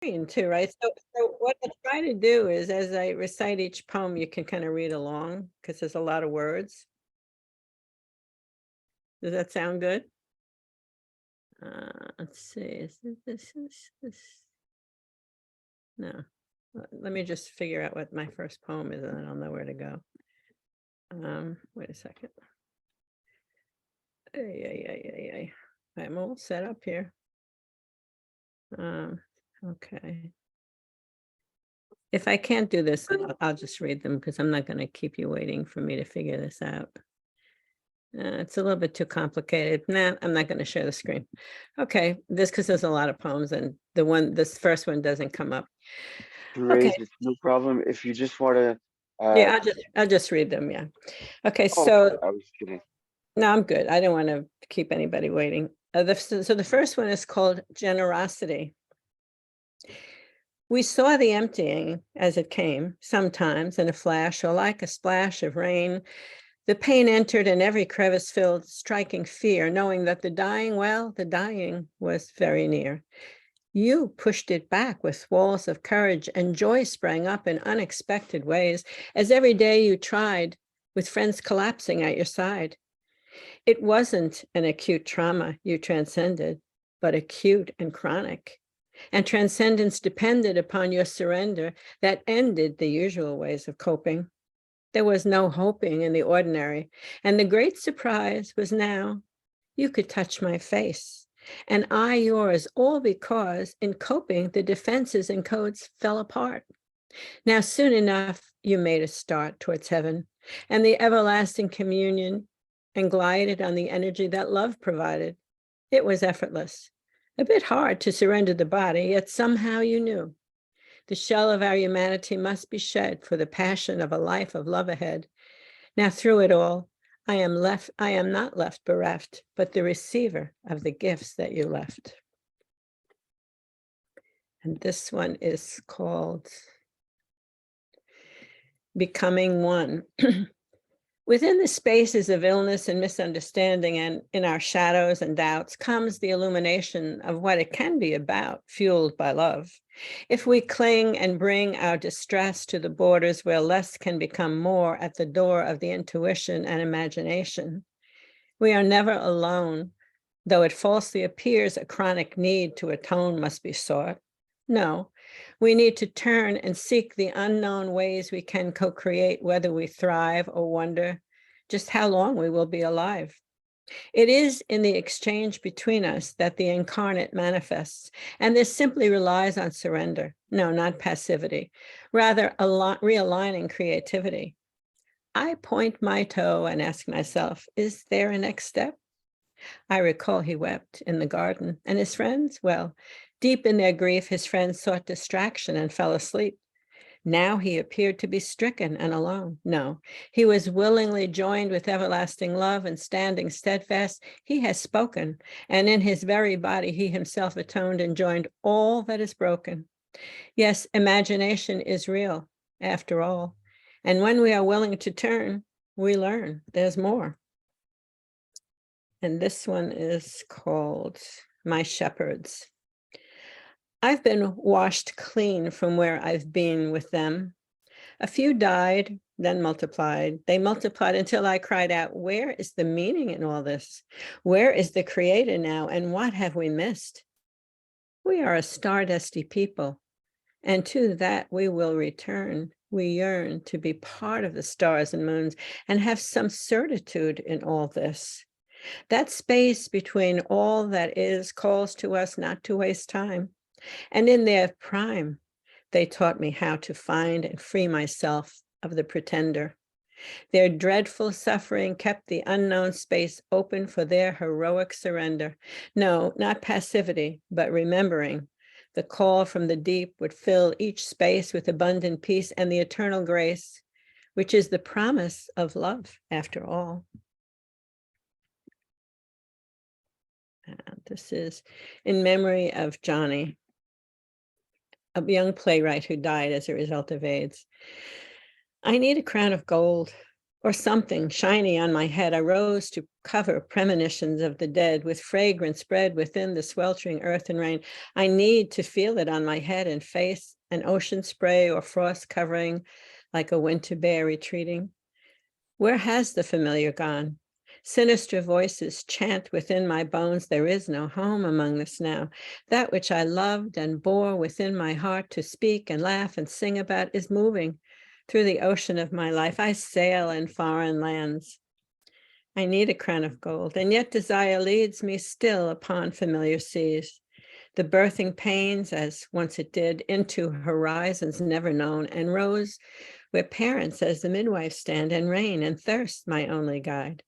too, right? So what I try to do is as I recite each poem, you can kind of read along because there's a lot of words. Does that sound good? Let's see. This? No. Let me just figure out what my first poem is, and then I'll know where to go. Wait a second. I'm all set up here. Okay. If I can't do this, I'll just read them because I'm not going to keep you waiting for me to figure this out. It's a little bit too complicated. Nah, I'm not going to share the screen. Okay, this because there's a lot of poems, and this first one doesn't come up. Okay, Great, it's no problem. If you just want to, yeah, I'll just read them. Yeah. Okay, oh, so I was kidding. no, I'm good. I don't want to keep anybody waiting. So the first one is called Generosity. We saw the emptying as it came, sometimes in a flash or like a splash of rain. The pain entered and every crevice filled, striking fear, knowing that the dying was very near. You pushed it back with walls of courage, and joy sprang up in unexpected ways, as every day you tried, with friends collapsing at your side. It wasn't an acute trauma you transcended, but acute and chronic. And transcendence depended upon your surrender that ended the usual ways of coping. There was no hoping in the ordinary, and the great surprise was now you could touch my face, and I yours, all because in coping the defenses and codes fell apart. Now soon enough you made a start towards heaven and the everlasting communion and glided on the energy that love provided. It was effortless, a bit hard to surrender the body, yet somehow you knew the shell of our humanity must be shed for the passion of a life of love ahead. Now through it all, I am not left bereft, but the receiver of the gifts that you left. And this one is called Becoming One. Within the spaces of illness and misunderstanding and in our shadows and doubts comes the illumination of what it can be about, fueled by love. If we cling and bring our distress to the borders where less can become more at the door of the intuition and imagination, we are never alone, though it falsely appears a chronic need to atone must be sought. No, we need to turn and seek the unknown ways we can co-create, whether we thrive or wonder just how long we will be alive. It is in the exchange between us that the incarnate manifests, and this simply relies on surrender. No, not passivity, rather realigning creativity. I point my toe and ask myself, is there a next step? I recall he wept in the garden, and his friends, well, deep in their grief, his friends sought distraction and fell asleep. Now he appeared to be stricken and alone. No, he was willingly joined with everlasting love and standing steadfast. He has spoken, and in his very body he himself atoned and joined all that is broken. Yes, imagination is real, after all. And when we are willing to turn, we learn there's more. And this one is called My Shepherds. I've been washed clean from where I've been with them. A few died, then multiplied. They multiplied until I cried out, where is the meaning in all this? Where is the creator now? And what have we missed? We are a stardusty people, and to that we will return. We yearn to be part of the stars and moons and have some certitude in all this. That space between all that is calls to us not to waste time. And in their prime, they taught me how to find and free myself of the pretender. Their dreadful suffering kept the unknown space open for their heroic surrender. No, not passivity, but remembering. The call from the deep would fill each space with abundant peace and the eternal grace, which is the promise of love, after all. This is in memory of Johnny, a young playwright who died as a result of AIDS. I need a crown of gold or something shiny on my head. I rose to cover premonitions of the dead with fragrance spread within the sweltering earth and rain. I need to feel it on my head and face, an ocean spray or frost covering like a winter bear retreating. Where has the familiar gone? Sinister voices chant within my bones, there is no home among us now. That which I loved and bore within my heart to speak and laugh and sing about is moving through the ocean of my life. I sail in foreign lands. I need a crown of gold, and yet desire leads me still upon familiar seas. The birthing pains, as once it did, into horizons never known, and rose where parents as the midwife stand, and rain and thirst my only guide.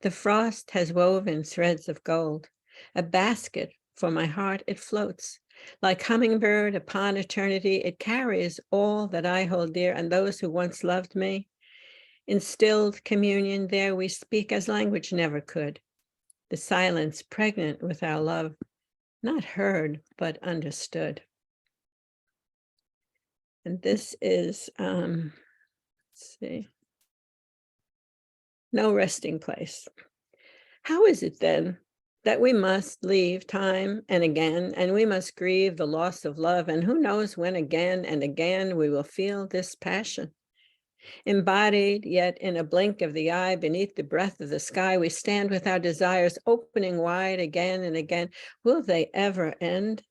The frost has woven threads of gold, a basket for my heart it floats. Like hummingbird upon eternity, it carries all that I hold dear and those who once loved me. In stilled communion there we speak as language never could. The silence pregnant with our love, not heard, but understood. And this is, let's see, no resting place. How is it then that we must leave time and again, and we must grieve the loss of love, and who knows when again and again we will feel this passion? Embodied, yet in a blink of the eye, beneath the breath of the sky, we stand with our desires opening wide again and again. Will they ever end?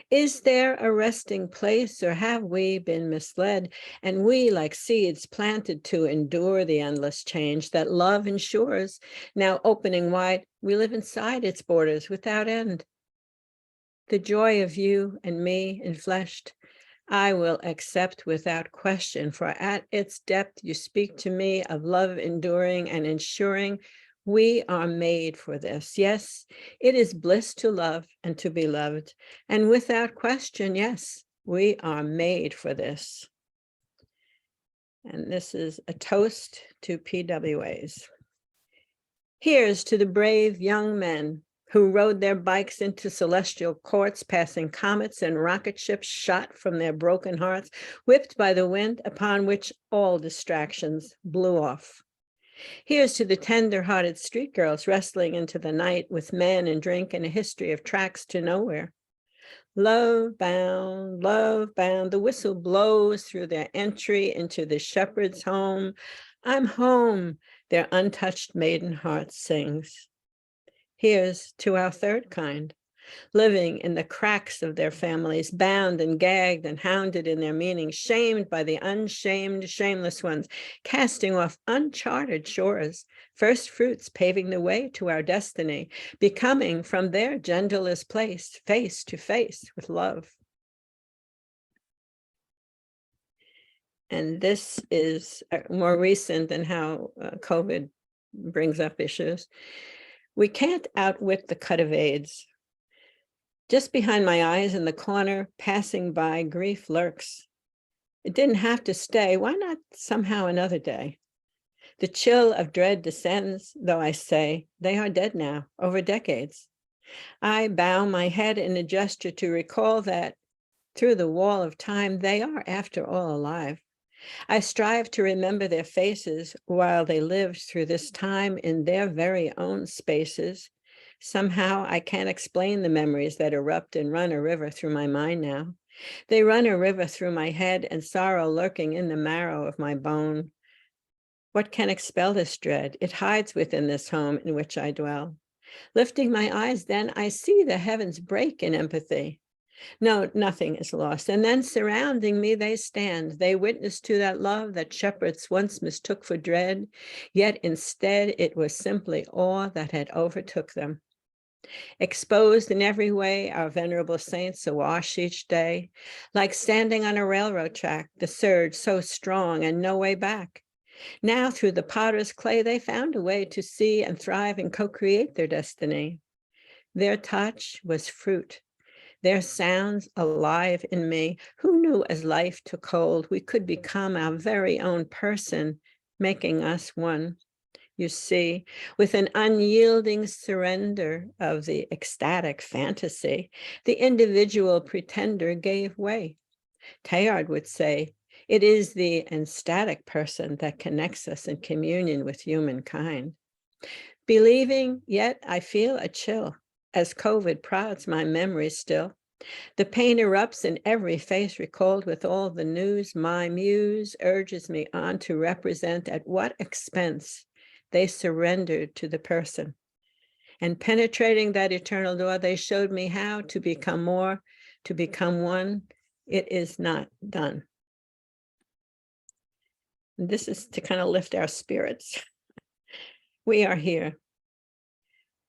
Is there a resting place, or have we been misled? And we, like seeds planted to endure the endless change that love ensures, now opening wide, we live inside its borders without end. The joy of you and me enfleshed, I will accept without question, for at its depth you speak to me of love enduring and ensuring. We are made for this. Yes, it is bliss to love and to be loved. And without question, yes, we are made for this. And this is a toast to PWAs. Here's to the brave young men who rode their bikes into celestial courts, passing comets and rocket ships shot from their broken hearts, whipped by the wind upon which all distractions blew off. Here's to the tender-hearted street girls wrestling into the night with men and drink and a history of tracks to nowhere. Love bound, the whistle blows through their entry into the shepherd's home. I'm home, their untouched maiden heart sings. Here's to our third kind, living in the cracks of their families, bound and gagged and hounded in their meaning, shamed by the unshamed, shameless ones, casting off uncharted shores, first fruits paving the way to our destiny, becoming from their genderless place, face to face with love. And this is more recent than how COVID brings up issues. We can't outwit the cut of AIDS. Just behind my eyes in the corner, passing by, grief lurks. It didn't have to stay. Why not somehow another day? The chill of dread descends, though I say, they are dead now, over decades. I bow my head in a gesture to recall that through the wall of time, they are after all alive. I strive to remember their faces while they lived through this time in their very own spaces. Somehow I can't explain the memories that erupt and run a river through my mind now. They run a river through my head and sorrow lurking in the marrow of my bone. What can expel this dread? It hides within this home in which I dwell. Lifting my eyes, then I see the heavens break in empathy. No, nothing is lost. And then surrounding me they stand. They witness to that love that shepherds once mistook for dread, yet instead it was simply awe that had overtook them. Exposed in every way, our venerable saints awash each day, like standing on a railroad track, the surge so strong and no way back. Now through the potter's clay, they found a way to see and thrive and co-create their destiny. Their touch was fruit. Their sounds alive in me. Who knew as life took hold, we could become our very own person, making us one. You see, with an unyielding surrender of the ecstatic fantasy, the individual pretender gave way. Teilhard would say, It is the ecstatic person that connects us in communion with humankind. Believing, yet I feel a chill as COVID prods my memory still. The pain erupts in every face recalled with all the news. My muse urges me on to represent at what expense they surrendered to the person. And penetrating that eternal door, they showed me how to become more, to become one. It is not done. And this is to kind of lift our spirits. We are here.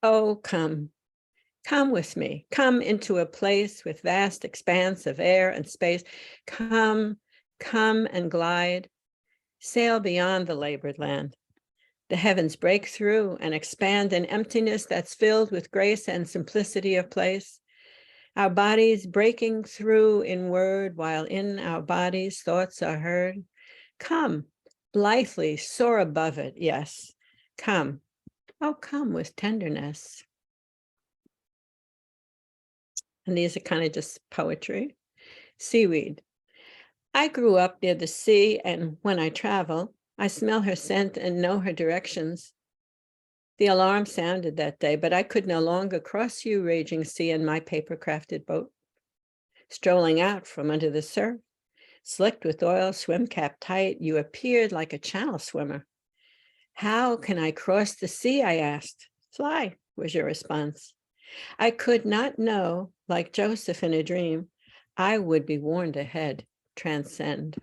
Oh, come with me. Come into a place with vast expanse of air and space. Come and glide. Sail beyond the labored land. The heavens break through and expand an emptiness that's filled with grace and simplicity of place. Our bodies breaking through in word, while in our bodies thoughts are heard. Come, blithely soar above it, yes. Come, oh, come with tenderness. And these are kind of just poetry. Seaweed. I grew up near the sea, and when I travel, I smell her scent and know her directions. The alarm sounded that day, but I could no longer cross you, raging sea, in my paper-crafted boat. Strolling out from under the surf, slicked with oil, swim cap tight, you appeared like a channel swimmer. How can I cross the sea, I asked. Fly, was your response. I could not know, like Joseph in a dream, I would be warned ahead, transcend.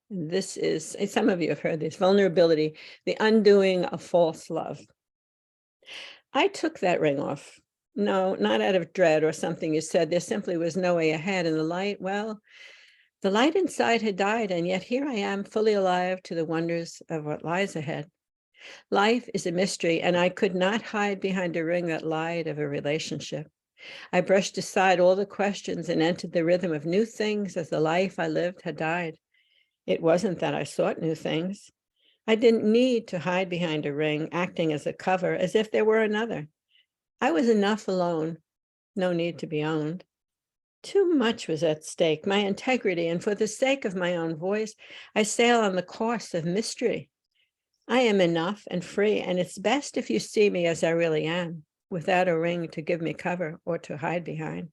This is, some of you have heard this, vulnerability, the undoing of false love. I took that ring off. No, not out of dread or something you said. There simply was no way ahead. And the light, well, the light inside had died, and yet here I am, fully alive to the wonders of what lies ahead. Life is a mystery, and I could not hide behind a ring that lied of a relationship. I brushed aside all the questions and entered the rhythm of new things as the life I lived had died. It wasn't that I sought new things. I didn't need to hide behind a ring, acting as a cover, as if there were another. I was enough alone, no need to be owned. Too much was at stake, my integrity, and for the sake of my own voice, I sail on the course of mystery. I am enough and free, and it's best if you see me as I really am, without a ring to give me cover or to hide behind.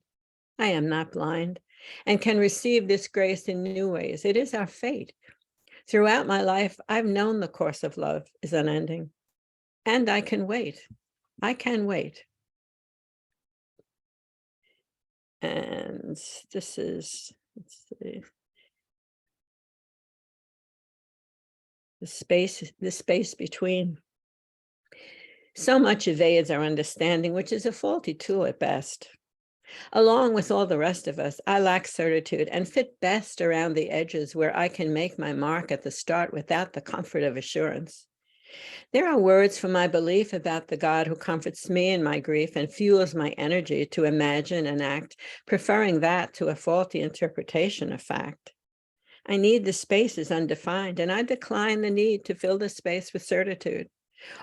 I am not blind and can receive this grace in new ways. It is our fate. Throughout my life, I've known the course of love is unending, and I can wait. I can wait. And this is, let's see, the space between. So much evades our understanding, which is a faulty tool at best. Along with all the rest of us, I lack certitude and fit best around the edges where I can make my mark at the start without the comfort of assurance. There are words for my belief about the God who comforts me in my grief and fuels my energy to imagine and act, preferring that to a faulty interpretation of fact. I need the spaces undefined, and I decline the need to fill the space with certitude,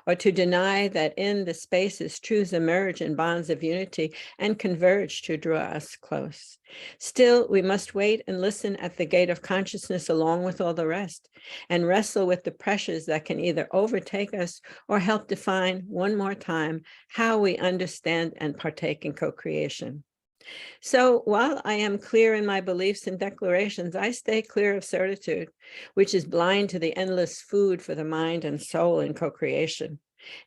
or to deny that in the spaces truths emerge in bonds of unity and converge to draw us close. Still, we must wait and listen at the gate of consciousness along with all the rest, and wrestle with the pressures that can either overtake us or help define one more time how we understand and partake in co-creation. So while I am clear in my beliefs and declarations, I stay clear of certitude, which is blind to the endless food for the mind and soul in co-creation.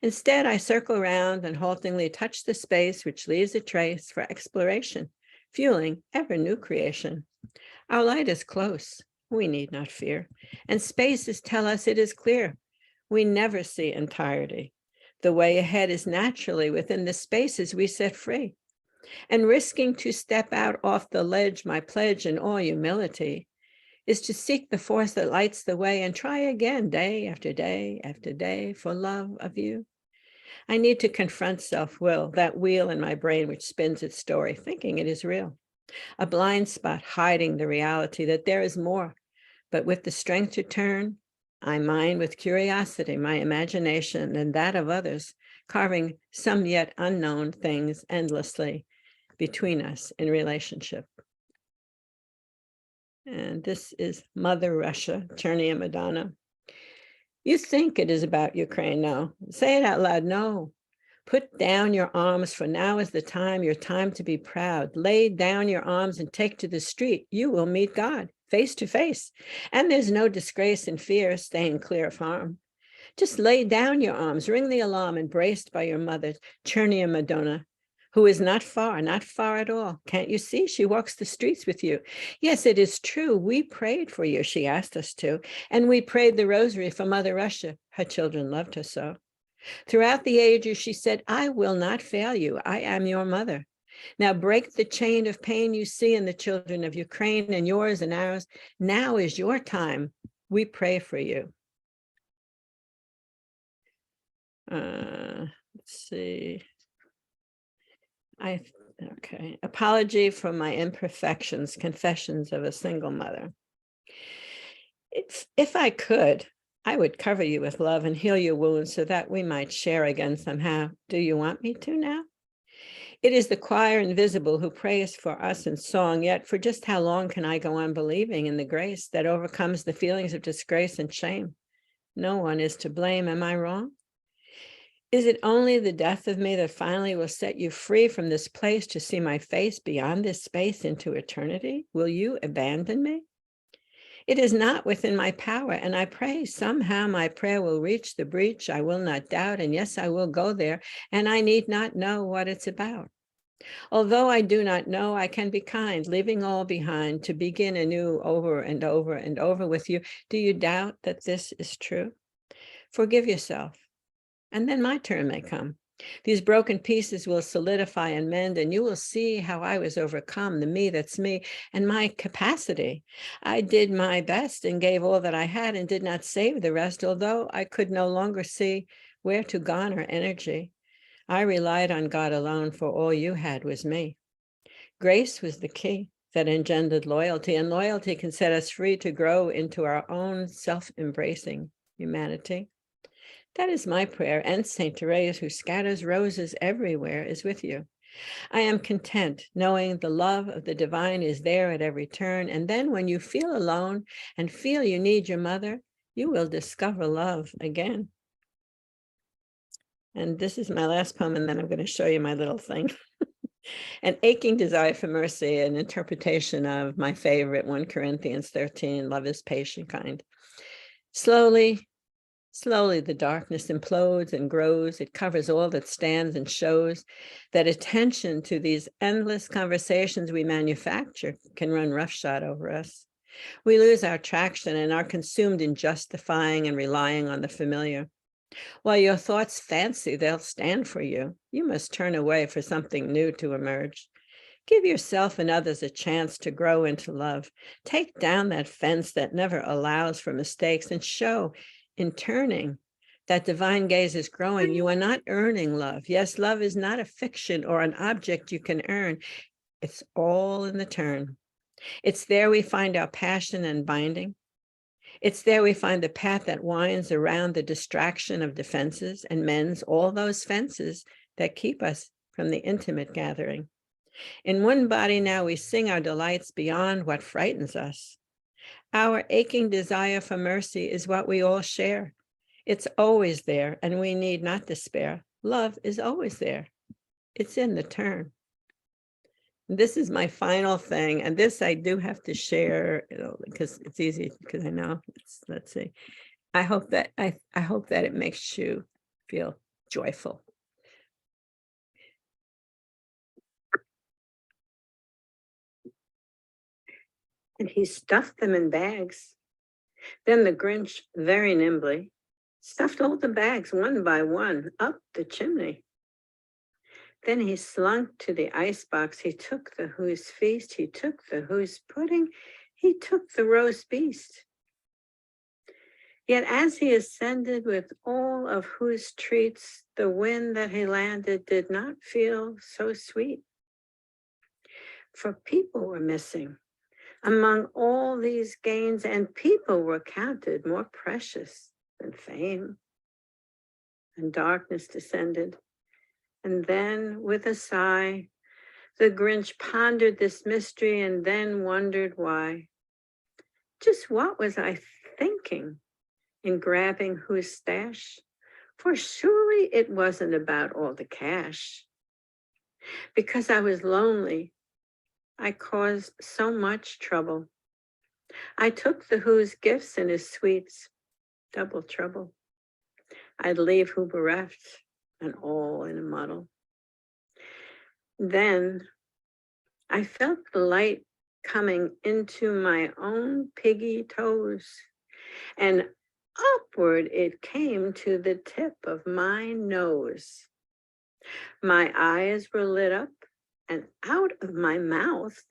Instead, I circle around and haltingly touch the space which leaves a trace for exploration, fueling ever new creation. Our light is close. We need not fear. And spaces tell us it is clear. We never see entirety. The way ahead is naturally within the spaces we set free. And risking to step out off the ledge, my pledge in all humility, is to seek the force that lights the way and try again day after day after day for love of you. I need to confront self-will, that wheel in my brain which spins its story, thinking it is real. A blind spot hiding the reality that there is more, but with the strength to turn, I mine with curiosity my imagination and that of others, carving some yet unknown things endlessly between us in relationship. And this is Mother Russia, Chernia Madonna. You think it is about Ukraine. No, say it out loud. No, put down your arms, for now is the time, your time to be proud. Lay down your arms and take to the street. You will meet God face to face. And there's no disgrace and fear staying clear of harm. Just lay down your arms, ring the alarm, embraced by your mother, Chernia Madonna, who is not far at all. Can't you see? She walks the streets with you. Yes, it is true. We prayed for you. She asked us to. And we prayed the rosary for Mother Russia. Her children loved her so. Throughout the ages, she said, I will not fail you. I am your mother. Now break the chain of pain you see in the children of Ukraine and yours and ours. Now is your time. We pray for you. Let's see. Okay. Apology for my imperfections, confessions of a single mother. If I could, I would cover you with love and heal your wounds so that we might share again somehow. Do you want me to now? It is the choir invisible who prays for us in song, yet for just how long can I go on believing in the grace that overcomes the feelings of disgrace and shame? No one is to blame, am I wrong? Is it only the death of me that finally will set you free from this place to see my face beyond this space into eternity? Will you abandon me? It is not within my power, and I pray somehow my prayer will reach the breach. I will not doubt, and yes, I will go there, and I need not know what it's about. Although I do not know, I can be kind, leaving all behind to begin anew over and over and over with you. Do you doubt that this is true? Forgive yourself, and then my turn may come. These broken pieces will solidify and mend, and you will see how I was overcome, the me that's me, and my capacity. I did my best and gave all that I had and did not save the rest, although I could no longer see where to garner energy. I relied on God alone, for all you had was me. Grace was the key that engendered loyalty, and loyalty can set us free to grow into our own self-embracing humanity. That is my prayer, and Saint Therese, who scatters roses everywhere, is with you. I am content knowing the love of the divine is there at every turn, and then when you feel alone and feel you need your mother, you will discover love again. And this is my last poem, and then I'm going to show you my little thing. An aching desire for mercy, an interpretation of my favorite 1 Corinthians 13, love is patient, kind. Slowly, the darkness implodes and grows. It covers all that stands and shows that attention to these endless conversations we manufacture can run roughshod over us. We lose our traction and are consumed in justifying and relying on the familiar. While your thoughts fancy they'll stand for you, you must turn away for something new to emerge. Give yourself and others a chance to grow into love. Take down that fence that never allows for mistakes and show in turning that divine gaze is growing. You are not earning love. Yes, love is not a fiction or an object you can earn. It's all in the turn. It's there we find our passion and binding. It's there we find the path that winds around the distraction of defenses and mends all those fences that keep us from the intimate gathering. In one body now we sing our delights beyond what frightens us. Our aching desire for mercy is what we all share. It's always there, and we need not despair. Love is always there. It's in the turn. This is my final thing, and this I do have to share, because it's easy, because I know let's see. I hope that it makes you feel joyful. And he stuffed them in bags. Then the Grinch, very nimbly, stuffed all the bags one by one up the chimney. Then he slunk to the icebox. He took the who's feast. He took the who's pudding. He took the roast beast. Yet as he ascended with all of whose treats, the wind that he landed did not feel so sweet. For people were missing among all these gains, and people were counted more precious than fame. And darkness descended. And then, with a sigh, the Grinch pondered this mystery and then wondered why. Just what was I thinking in grabbing whose stash? For surely it wasn't about all the cash. Because I was lonely, I caused so much trouble. I took the who's gifts and his sweets, double trouble. I'd leave who bereft and all in a muddle. Then I felt the light coming into my own piggy toes, and upward it came to the tip of my nose. My eyes were lit up, and out of my mouth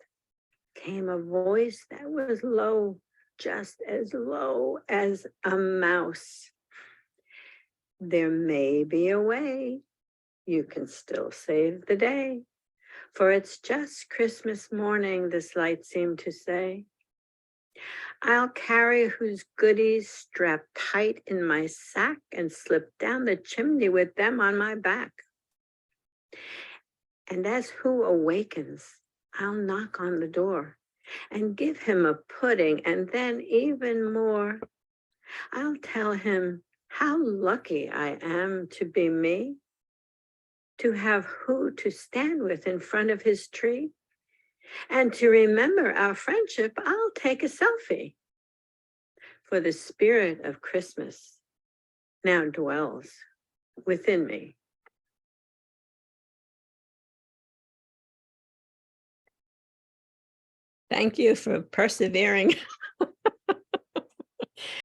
came a voice that was low, just as low as a mouse. There may be a way you can still save the day, for it's just Christmas morning, this light seemed to say. I'll carry whose goodies strapped tight in my sack and slip down the chimney with them on my back. And as who awakens, I'll knock on the door and give him a pudding, and then even more. I'll tell him how lucky I am to be me, to have who to stand with in front of his tree. And to remember our friendship, I'll take a selfie. For the spirit of Christmas now dwells within me. Thank you for persevering